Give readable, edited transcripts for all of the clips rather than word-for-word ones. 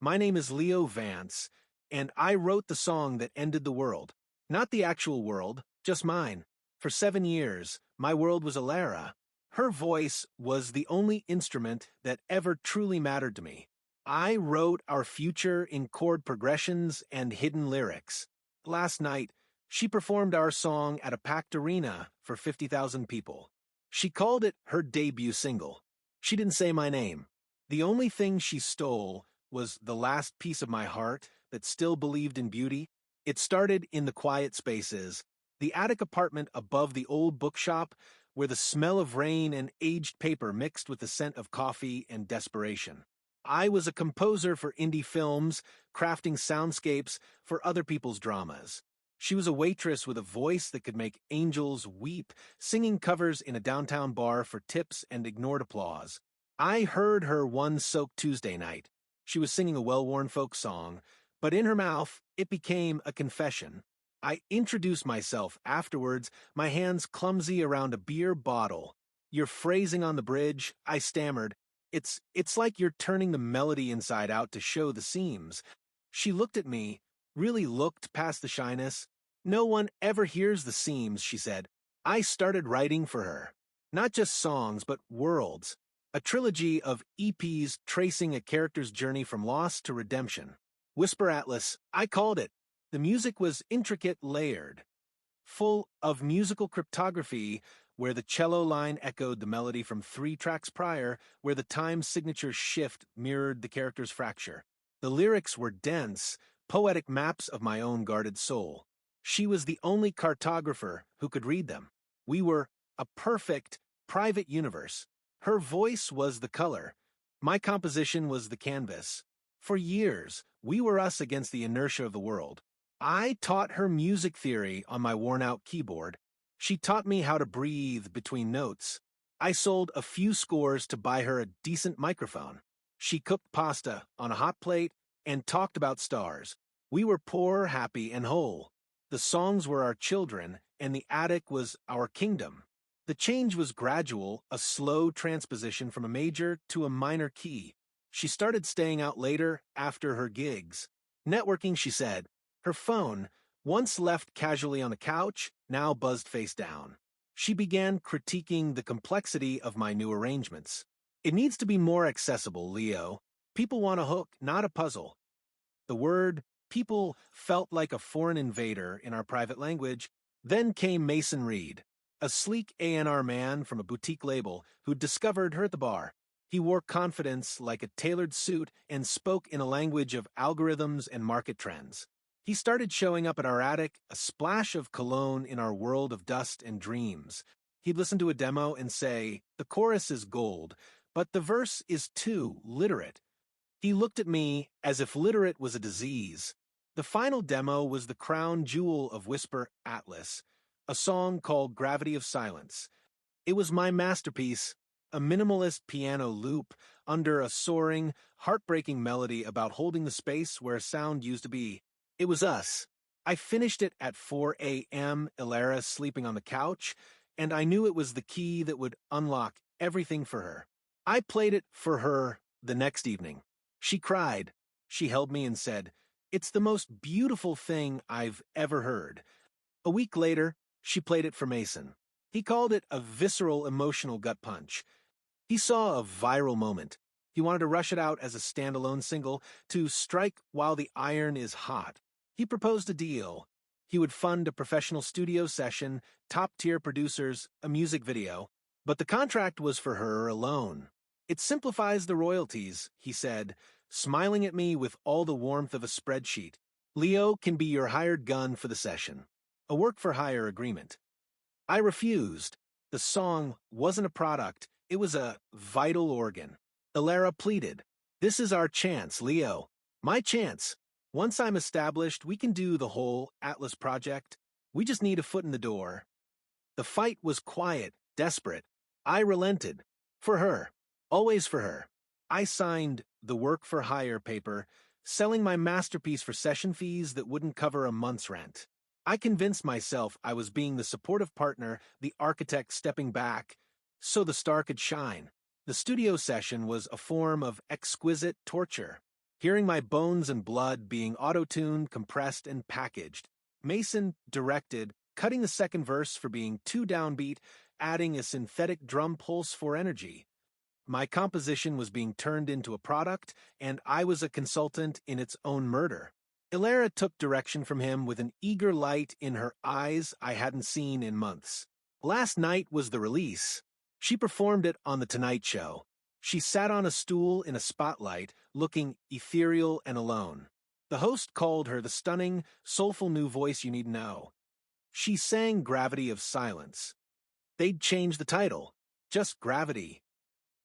My name is Leo Vance, and I wrote the song that ended the world. Not the actual world, just mine. For 7 years, my world was Elara. Her voice was the only instrument that ever truly mattered to me. I wrote our future in chord progressions and hidden lyrics. Last night, she performed our song at a packed arena for 50,000 people. She called it her debut single. She didn't say my name. The only thing she stole was the last piece of my heart that still believed in beauty. It started in the quiet spaces, the attic apartment above the old bookshop where the smell of rain and aged paper mixed with the scent of coffee and desperation. I was a composer for indie films, crafting soundscapes for other people's dramas. She was a waitress with a voice that could make angels weep, singing covers in a downtown bar for tips and ignored applause. I heard her one Soak Tuesday night. She was singing a well-worn folk song, but in her mouth, it became a confession. I introduced myself afterwards, my hands clumsy around a beer bottle. "You're phrasing on the bridge," I stammered. It's like you're turning the melody inside out to show the seams." She looked at me, really looked past the shyness. "No one ever hears the seams," she said. I started writing for her. Not just songs, but worlds. A trilogy of EPs tracing a character's journey from loss to redemption. Whisper Atlas, I called it. The music was intricate, layered, full of musical cryptography, where the cello line echoed the melody from 3 tracks prior, where the time signature shift mirrored the character's fracture. The lyrics were dense, poetic maps of my own guarded soul. She was the only cartographer who could read them. We were a perfect, private universe. Her voice was the color. My composition was the canvas. For years, we were us against the inertia of the world. I taught her music theory on my worn-out keyboard. She taught me how to breathe between notes. I sold a few scores to buy her a decent microphone. She cooked pasta on a hot plate and talked about stars. We were poor, happy, and whole. The songs were our children, and the attic was our kingdom. The change was gradual, a slow transposition from a major to a minor key. She started staying out later after her gigs. Networking, she said. Her phone, once left casually on the couch, now buzzed face down. She began critiquing the complexity of my new arrangements. It needs to be more accessible, Leo. People want a hook, not a puzzle. The word people felt like a foreign invader in our private language. Then came Mason Reed, a sleek A&R man from a boutique label who discovered her at the bar. He wore confidence like a tailored suit and spoke in a language of algorithms and market trends. He started showing up at our attic, a splash of cologne in our world of dust and dreams. He'd listen to a demo and say, "The chorus is gold, but the verse is too literate." He looked at me as if literate was a disease. The final demo was the crown jewel of Whisper Atlas, a song called Gravity of Silence. It was my masterpiece, a minimalist piano loop under a soaring, heartbreaking melody about holding the space where a sound used to be. It was us. I finished it at 4 a.m., Elara sleeping on the couch, and I knew it was the key that would unlock everything for her. I played it for her the next evening. She cried. She held me and said, "It's the most beautiful thing I've ever heard." A week later, she played it for Mason. He called it a visceral, emotional gut punch. He saw a viral moment. He wanted to rush it out as a standalone single to strike while the iron is hot. He proposed a deal. He would fund a professional studio session, top-tier producers, a music video. But the contract was for her alone. "It simplifies the royalties," he said, smiling at me with all the warmth of a spreadsheet. "Leo can be your hired gun for the session. A work-for-hire agreement." I refused. The song wasn't a product. It was a vital organ. Elara pleaded, "This is our chance, Leo. My chance. Once I'm established, we can do the whole Atlas project. We just need a foot in the door." The fight was quiet, desperate. I relented. For her. Always for her. I signed the work-for-hire paper, selling my masterpiece for session fees that wouldn't cover a month's rent. I convinced myself I was being the supportive partner, the architect stepping back, so the star could shine. The studio session was a form of exquisite torture. hearing my bones and blood being auto-tuned, compressed, and packaged. Mason directed, cutting the second verse for being too downbeat, adding a synthetic drum pulse for energy. My composition was being turned into a product, and I was a consultant in its own murder. Elara took direction from him with an eager light in her eyes I hadn't seen in months. Last night was the release. She performed it on The Tonight Show. She sat on a stool in a spotlight, looking ethereal and alone. The host called her the stunning, soulful new voice you need to know. She sang Gravity of Silence. They'd change the title. Just Gravity.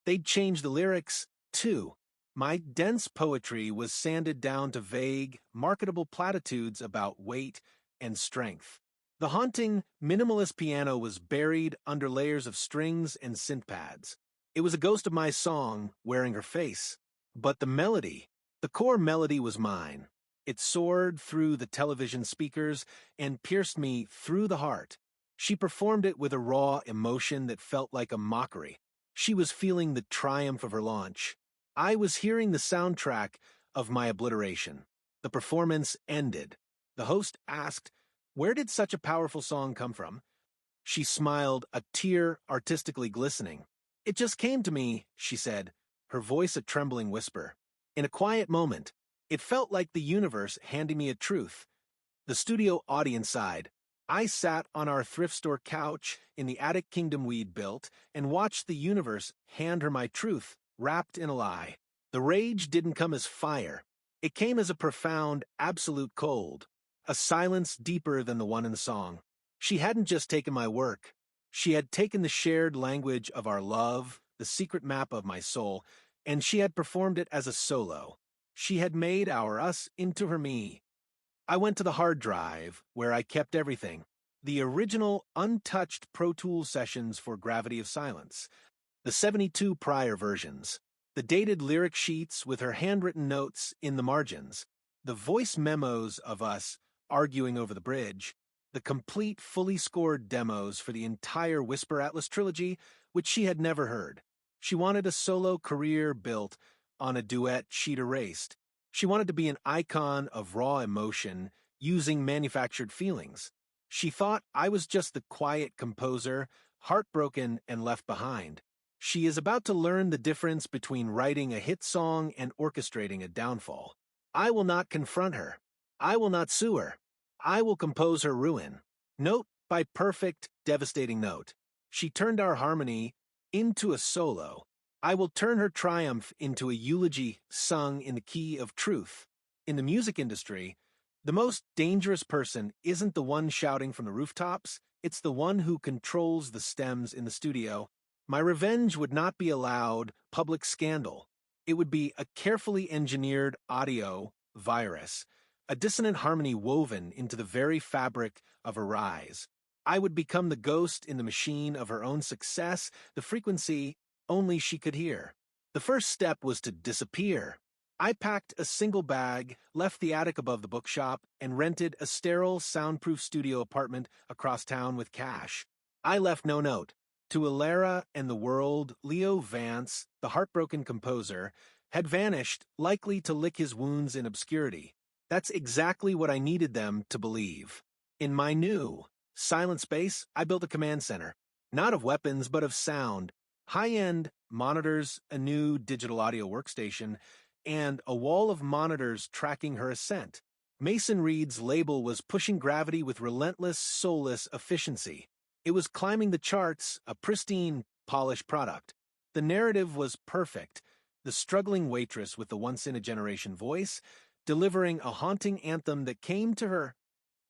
They'd change the lyrics, too. My dense poetry was sanded down to vague, marketable platitudes about weight and strength. The haunting, minimalist piano was buried under layers of strings and synth pads. It was a ghost of my song wearing her face. But the melody, the core melody was mine. It soared through the television speakers and pierced me through the heart. She performed it with a raw emotion that felt like a mockery. She was feeling the triumph of her launch. I was hearing the soundtrack of my obliteration. The performance ended. The host asked, "Where did such a powerful song come from?" She smiled, a tear artistically glistening. "It just came to me," she said, her voice a trembling whisper. In a quiet moment, it felt like the universe handing me a truth. The studio audience sighed. I sat on our thrift store couch in the attic kingdom we'd built and watched the universe hand her my truth, wrapped in a lie. The rage didn't come as fire. It came as a profound, absolute cold, a silence deeper than the one in the song. She hadn't just taken my work. She had taken the shared language of our love, the secret map of my soul, and she had performed it as a solo. She had made our us into her me. I went to the hard drive, where I kept everything. The original, untouched Pro Tools sessions for Gravity of Silence. The 72 prior versions. The dated lyric sheets with her handwritten notes in the margins. The voice memos of us arguing over the bridge. The complete, fully scored demos for the entire Whisper Atlas trilogy, which she had never heard. She wanted a solo career built on a duet she'd erased. She wanted to be an icon of raw emotion, using manufactured feelings. She thought I was just the quiet composer, heartbroken and left behind. She is about to learn the difference between writing a hit song and orchestrating a downfall. I will not confront her. I will not sue her. I will compose her ruin. Note by perfect, devastating note. She turned our harmony into a solo. I will turn her triumph into a eulogy sung in the key of truth. In the music industry, the most dangerous person isn't the one shouting from the rooftops, it's the one who controls the stems in the studio. My revenge would not be a loud, public scandal. It would be a carefully engineered audio virus, a dissonant harmony woven into the very fabric of her rise. I would become the ghost in the machine of her own success, the frequency only she could hear. The first step was to disappear. I packed a single bag, left the attic above the bookshop, and rented a sterile, soundproof studio apartment across town with cash. I left no note. To Elara and the world, Leo Vance, the heartbroken composer, had vanished, likely to lick his wounds in obscurity. That's exactly what I needed them to believe. In my new, silent space, I built a command center. Not of weapons, but of sound. High-end monitors, a new digital audio workstation, and a wall of monitors tracking her ascent. Mason Reed's label was pushing Gravity with relentless, soulless efficiency. It was climbing the charts, a pristine, polished product. The narrative was perfect. The struggling waitress with the once-in-a-generation voice, delivering a haunting anthem that came to her.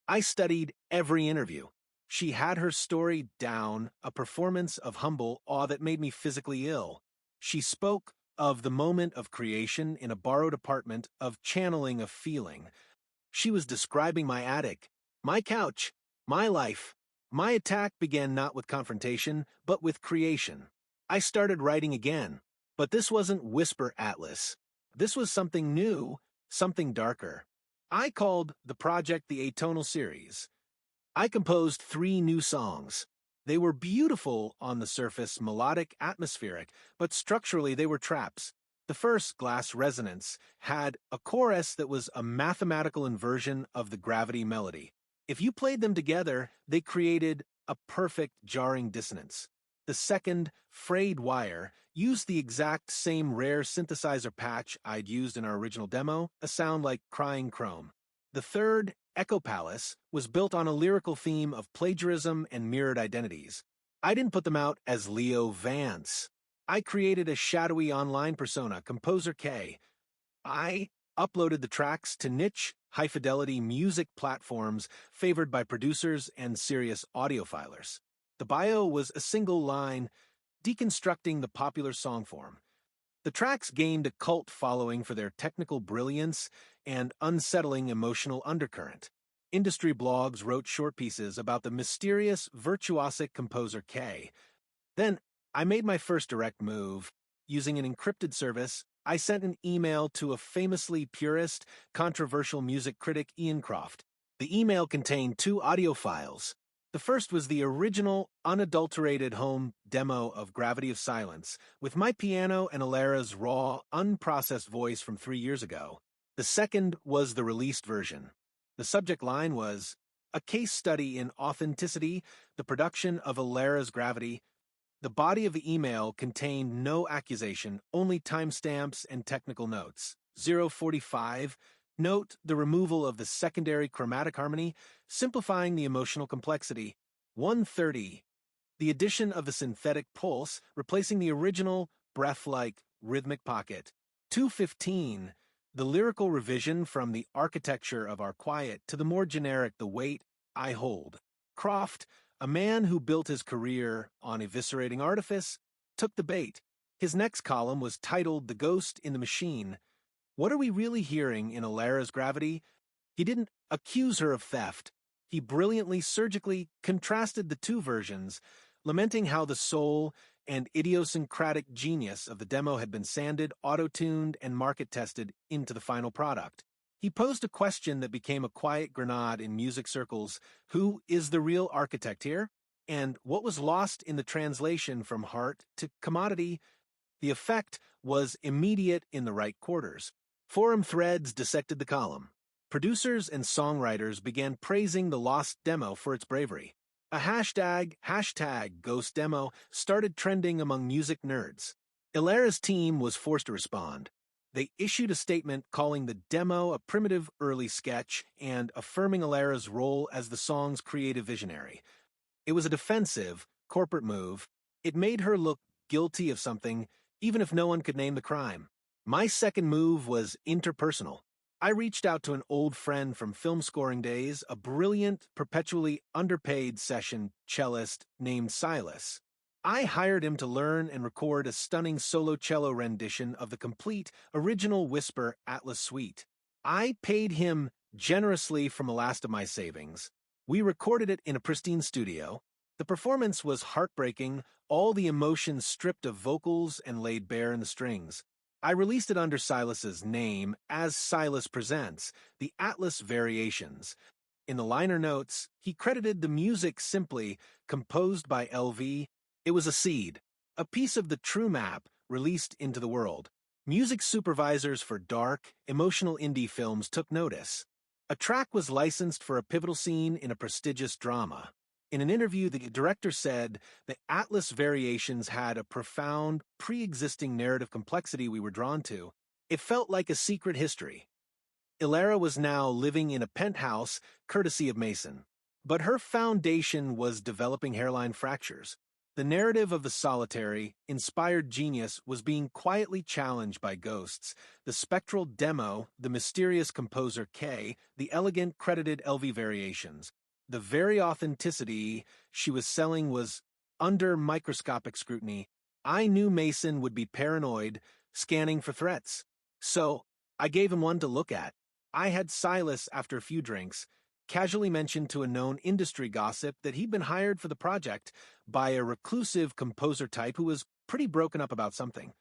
I studied every interview. She had her story down, a performance of humble awe that made me physically ill. She spoke of the moment of creation in a borrowed apartment, of channeling a feeling. She was describing my attic, my couch, my life. My attack began not with confrontation, but with creation. I started writing again, but this wasn't Whisper Atlas. This was something new, something darker. I called the project the Atonal Series. I composed 3 new songs. They were beautiful on the surface, melodic, atmospheric, but structurally they were traps. The first, Glass Resonance, had a chorus that was a mathematical inversion of the gravity melody. If you played them together, they created a perfect jarring dissonance. The second, Frayed Wire, used the exact same rare synthesizer patch I'd used in our original demo, a sound like crying chrome. The third, Echo Palace, was built on a lyrical theme of plagiarism and mirrored identities. I didn't put them out as Leo Vance. I created a shadowy online persona, Composer K. I uploaded the tracks to niche, high-fidelity music platforms favored by producers and serious audiofilers. The bio was a single line deconstructing the popular song form. The tracks gained a cult following for their technical brilliance and unsettling emotional undercurrent. Industry blogs wrote short pieces about the mysterious, virtuosic composer K. Then, I made my first direct move. Using an encrypted service, I sent an email to a famously purist, controversial music critic Ian Croft. The email contained 2 audio files. The first was the original, unadulterated home demo of Gravity of Silence, with my piano and Elara's raw, unprocessed voice from 3 years ago. The second was the released version. The subject line was, "A case study in authenticity, the production of Elara's Gravity." The body of the email contained no accusation, only timestamps and technical notes. 045, note the removal of the secondary chromatic harmony, simplifying the emotional complexity. 130, the addition of the synthetic pulse, replacing the original breath-like rhythmic pocket. 215, the lyrical revision from the architecture of our quiet to the more generic the weight I hold. Croft, a man who built his career on eviscerating artifice, took the bait. His next column was titled The Ghost in the Machine. What are we really hearing in Elara's Gravity? He didn't accuse her of theft. He brilliantly, surgically contrasted the 2 versions, lamenting how the soul and idiosyncratic genius of the demo had been sanded, auto-tuned, and market-tested into the final product. He posed a question that became a quiet grenade in music circles: who is the real architect here? And what was lost in the translation from heart to commodity? The effect was immediate in the right quarters. Forum threads dissected the column. Producers and songwriters began praising the lost demo for its bravery. A hashtag #GhostDemo started trending among music nerds. Elara's team was forced to respond. They issued a statement calling the demo a primitive early sketch and affirming Elara's role as the song's creative visionary. It was a defensive, corporate move. It made her look guilty of something, even if no one could name the crime. My second move was interpersonal. I reached out to an old friend from film scoring days, a brilliant, perpetually underpaid session cellist named Silas. I hired him to learn and record a stunning solo cello rendition of the complete, original Whisper Atlas Suite. I paid him generously from the last of my savings. We recorded it in a pristine studio. The performance was heartbreaking, all the emotion stripped of vocals and laid bare in the strings. I released it under Silas's name as Silas Presents, the Atlas Variations. In the liner notes, he credited the music simply, composed by LV. It was a seed, a piece of the true map released into the world. Music supervisors for dark, emotional indie films took notice. A track was licensed for a pivotal scene in a prestigious drama. In an interview, the director said the Atlas Variations had a profound, pre-existing narrative complexity we were drawn to. It felt like a secret history. Elara was now living in a penthouse, courtesy of Mason. But her foundation was developing hairline fractures. The narrative of the solitary, inspired genius was being quietly challenged by ghosts. The spectral demo, the mysterious composer K, the elegant credited LV Variations. The very authenticity she was selling was under microscopic scrutiny. I knew Mason would be paranoid, scanning for threats. So, I gave him one to look at. I had Silas, after a few drinks, casually mentioned to a known industry gossip that he'd been hired for the project by a reclusive composer type who was pretty broken up about something.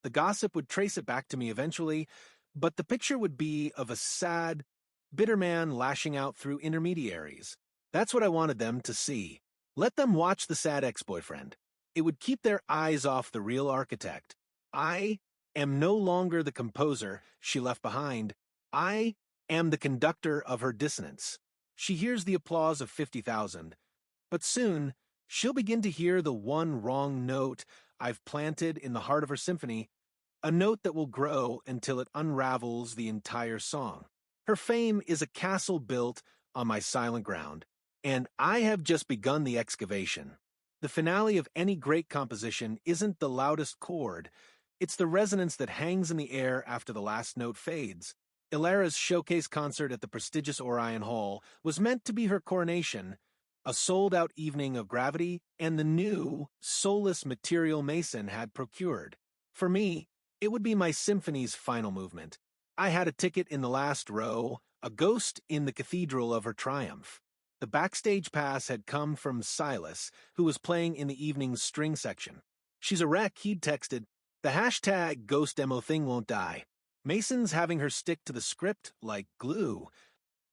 The gossip would trace it back to me eventually, but the picture would be of a sad, bitter man lashing out through intermediaries. That's what I wanted them to see. Let them watch the sad ex-boyfriend. It would keep their eyes off the real architect. I am no longer the composer she left behind. I am the conductor of her dissonance. She hears the applause of 50,000, but soon she'll begin to hear the one wrong note I've planted in the heart of her symphony, a note that will grow until it unravels the entire song. Her fame is a castle built on my silent ground, and I have just begun the excavation. The finale of any great composition isn't the loudest chord, it's the resonance that hangs in the air after the last note fades. Elara's showcase concert at the prestigious Orion Hall was meant to be her coronation, a sold-out evening of gravity and the new, soulless material Mason had procured. For me, it would be my symphony's final movement. I had a ticket in the last row, a ghost in the cathedral of her triumph. The backstage pass had come from Silas, who was playing in the evening's string section. She's a wreck, he'd texted. The hashtag ghost demo thing won't die. Mason's having her stick to the script like glue.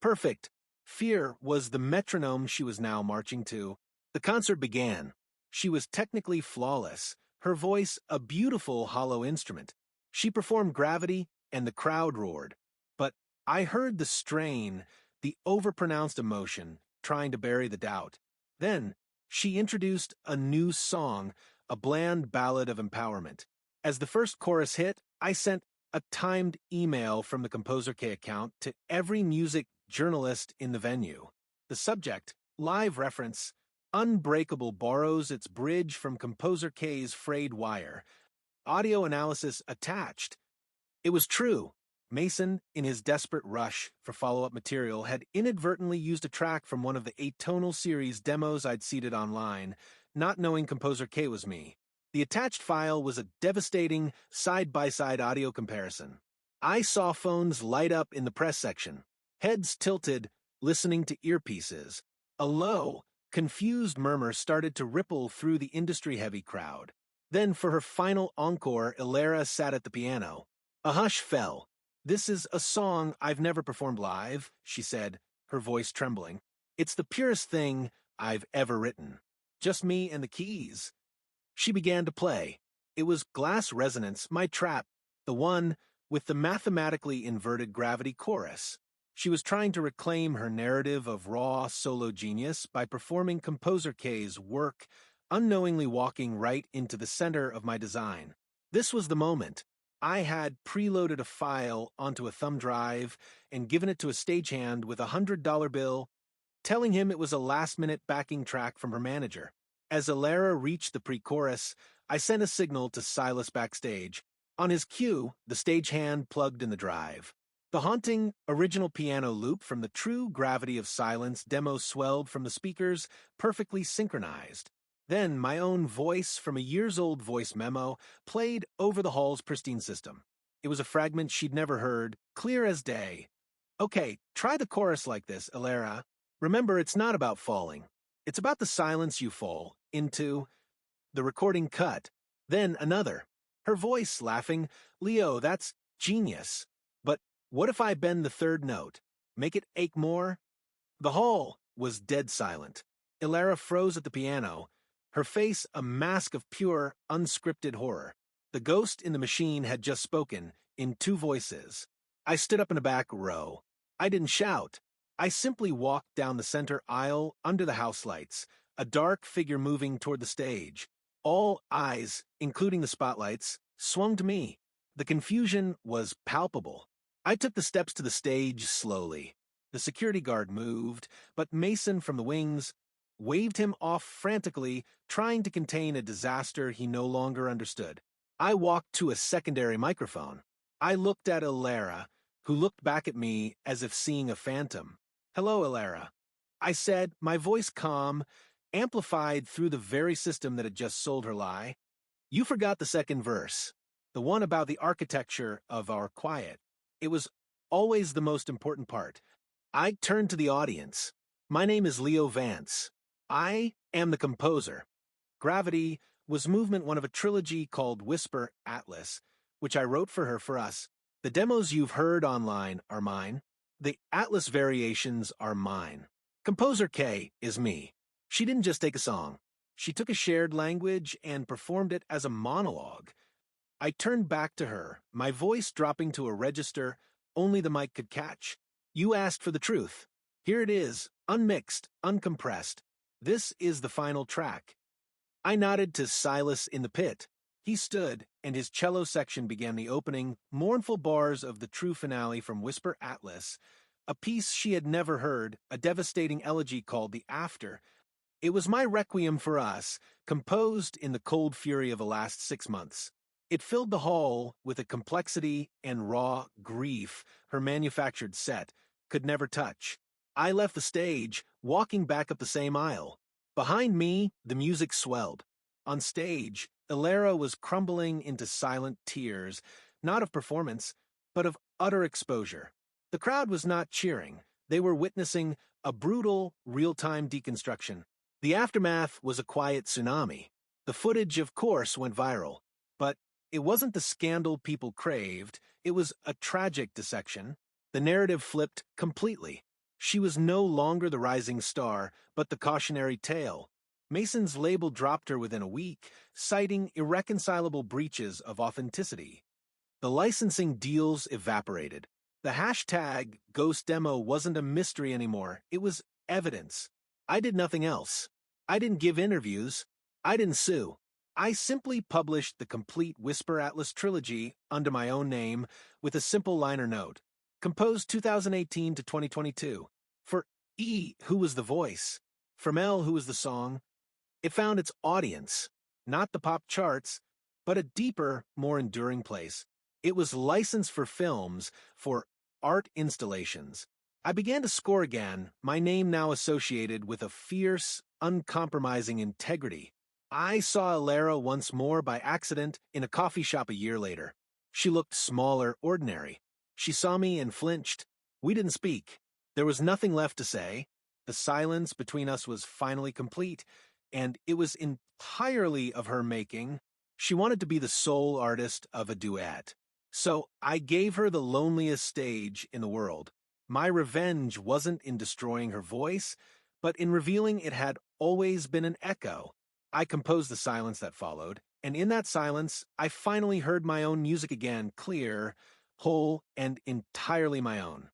Perfect. Fear was the metronome she was now marching to. The concert began. She was technically flawless, her voice a beautiful hollow instrument. She performed Gravity, and the crowd roared. But I heard the strain, the overpronounced emotion, trying to bury the doubt. Then, she introduced a new song, a bland ballad of empowerment. As the first chorus hit, I sent a timed email from the Composer K account to every music journalist in the venue. The subject, live reference, Unbreakable borrows its bridge from Composer K's frayed wire. Audio analysis attached. It was true. Mason, in his desperate rush for follow-up material, had inadvertently used a track from one of the Atonal series demos I'd seeded online, not knowing Composer K was me. The attached file was a devastating side-by-side audio comparison. I saw phones light up in the press section, heads tilted, listening to earpieces. A low, confused murmur started to ripple through the industry-heavy crowd. Then, for her final encore, Elara sat at the piano. A hush fell. "This is a song I've never performed live," she said, her voice trembling. "It's the purest thing I've ever written. Just me and the keys." She began to play. It was glass resonance, my trap, the one with the mathematically inverted gravity chorus. She was trying to reclaim her narrative of raw solo genius by performing Composer K's work, unknowingly walking right into the center of my design. This was the moment. I had preloaded a file onto a thumb drive and given it to a stagehand with a $100 bill, telling him it was a last-minute backing track from her manager. As Elara reached the pre-chorus, I sent a signal to Silas backstage. On his cue, the stagehand plugged in the drive. The haunting, original piano loop from the True Gravity of Silence demo swelled from the speakers, perfectly synchronized. Then my own voice from a years-old voice memo played over the hall's pristine system. It was a fragment she'd never heard, clear as day. "Okay, try the chorus like this, Elara. Remember, it's not about falling. It's about the silence you fall into." The recording cut. Then another. Her voice laughing, "Leo, that's genius. But what if I bend the third note? Make it ache more?" The hall was dead silent. Elara froze at the piano, her face a mask of pure, unscripted horror. The ghost in the machine had just spoken, in two voices. I stood up in a back row. I didn't shout. I simply walked down the center aisle under the house lights, a dark figure moving toward the stage. All eyes, including the spotlights, swung to me. The confusion was palpable. I took the steps to the stage slowly. The security guard moved, but Mason from the wings waved him off frantically, trying to contain a disaster he no longer understood. I walked to a secondary microphone. I looked at Elara, who looked back at me as if seeing a phantom. "Hello, Elara," I said, my voice calm, amplified through the very system that had just sold her lie. "You forgot the second verse, the one about the architecture of our quiet. It was always the most important part." I turned to the audience. "My name is Leo Vance. I am the composer." Gravity was movement one of a trilogy called Whisper Atlas, which I wrote for her for us. The demos you've heard online are mine. The Atlas variations are mine. Composer K is me. She didn't just take a song. She took a shared language and performed it as a monologue. I turned back to her, my voice dropping to a register only the mic could catch. You asked for the truth. Here it is, unmixed, uncompressed. This is the final track. I nodded to Silas in the pit. He stood, and his cello section began the opening, mournful bars of the true finale from Whisper Atlas, a piece she had never heard, a devastating elegy called The After. It was my requiem for us, composed in the cold fury of the last 6 months. It filled the hall with a complexity and raw grief her manufactured set could never touch. I left the stage, walking back up the same aisle. Behind me, the music swelled. On stage, Elara was crumbling into silent tears, not of performance, but of utter exposure. The crowd was not cheering. They were witnessing a brutal, real-time deconstruction. The aftermath was a quiet tsunami. The footage, of course, went viral. But it wasn't the scandal people craved. It was a tragic dissection. The narrative flipped completely. She was no longer the rising star, but the cautionary tale. Mason's label dropped her within a week, citing irreconcilable breaches of authenticity. The licensing deals evaporated. The hashtag Ghost Demo wasn't a mystery anymore. It was evidence. I did nothing else. I didn't give interviews. I didn't sue. I simply published the complete Whisper Atlas trilogy under my own name with a simple liner note. Composed 2018 to 2022. For E, who was the voice. From L, who was the song. It found its audience, not the pop charts, but a deeper, more enduring place. It was licensed for films, for art installations. I began to score again, my name now associated with a fierce, uncompromising integrity. I saw Elara once more by accident in a coffee shop a year later. She looked smaller, ordinary. She saw me and flinched. We didn't speak. There was nothing left to say. The silence between us was finally complete, and it was entirely of her making. She wanted to be the sole artist of a duet. So I gave her the loneliest stage in the world. My revenge wasn't in destroying her voice, but in revealing it had always been an echo. I composed the silence that followed, and in that silence, I finally heard my own music again, clear, whole, and entirely my own.